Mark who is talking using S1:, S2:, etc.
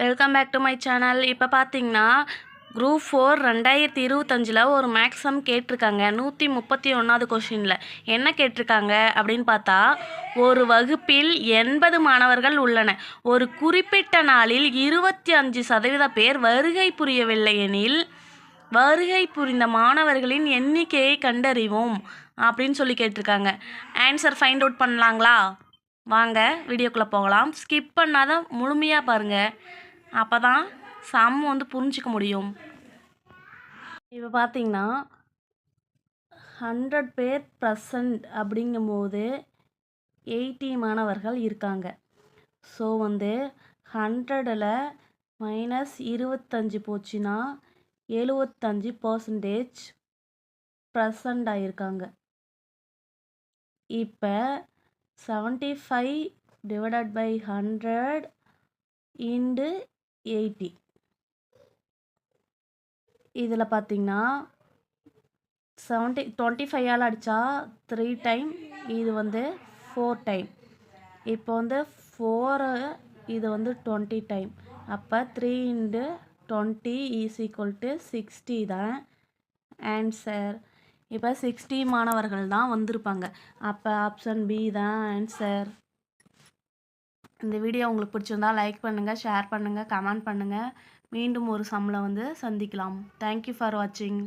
S1: Welcome back to my channel. இப்போ பார்த்தீங்கன்னா group 4 2025 ஒரு மேக்ஸம் கேட்டிருக்காங்க. 131வது கொஷினில் என்ன கேட்டிருக்காங்க அப்படின்னு பார்த்தா, ஒரு வகுப்பில் 80 மாணவர்கள் உள்ளனர். ஒரு குறிப்பிட்ட நாளில் 25% பேர் வருகை புரியவில்லை எனில் வருகை புரிந்த மாணவர்களின் எண்ணிக்கையை கண்டறிவோம் அப்படின்னு சொல்லி கேட்டிருக்காங்க. ஆன்சர் ஃபைண்ட் அவுட் பண்ணலாங்களா? வாங்க வீடியோக்குள்ளே போகலாம். ஸ்கிப் பண்ணாதான் முழுமையாக பாருங்கள், அப்போ தான் சம் புரிஞ்சிக்க முடியும். இப்போ பார்த்தீங்கன்னா 100 பேர் ப்ரெசண்ட் அப்படிங்கும்போது 80 மாணவர்கள் இருக்காங்க. ஸோ 100ல் -25 போச்சுன்னா 75% ப்ரெசண்ட் ஆகியிருக்காங்க. இப்போ 75 டிவைடட் பை 100 இன்டு 80. இதில் பார்த்தீங்கன்னா 25ஆல் அடித்தா 3 டைம், இது 4 டைம். இப்போ 4 இது 20 டைம். அப்போ 3 இன்டு 20 = 60 தான் ஆன்சர். இப்போ 60 மாணவர்கள் தான் வந்திருப்பாங்க. அப்போ ஆப்ஷன் பி தான் ஆன்சர். இந்த வீடியோ உங்களுக்கு பிடிச்சிருந்தா லைக் பண்ணுங்கள், ஷேர் பண்ணுங்கள், கமெண்ட் பண்ணுங்கள். மீண்டும் ஒரு சம்மில் சந்திக்கலாம். தேங்க்யூ ஃபார் வாட்சிங்.